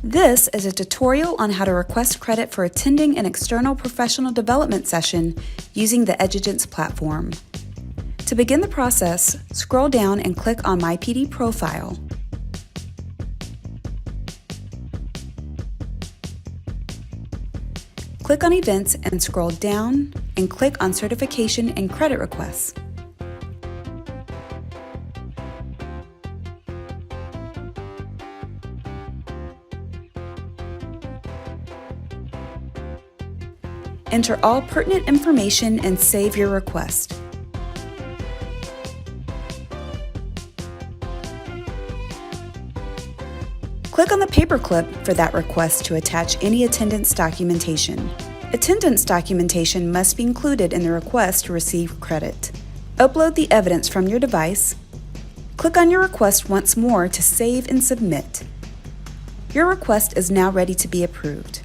This is a tutorial on how to request credit for attending an external professional development session using the Edugence platform. To begin the process, scroll down and click on My PD Profile. Click on Events and scroll down and click on Certification and Credit Requests. Enter all pertinent information and save your request. Click on the paperclip for that request to attach any attendance documentation. Attendance documentation must be included in the request to receive credit. Upload the evidence from your device. Click on your request once more to save and submit. Your request is now ready to be approved.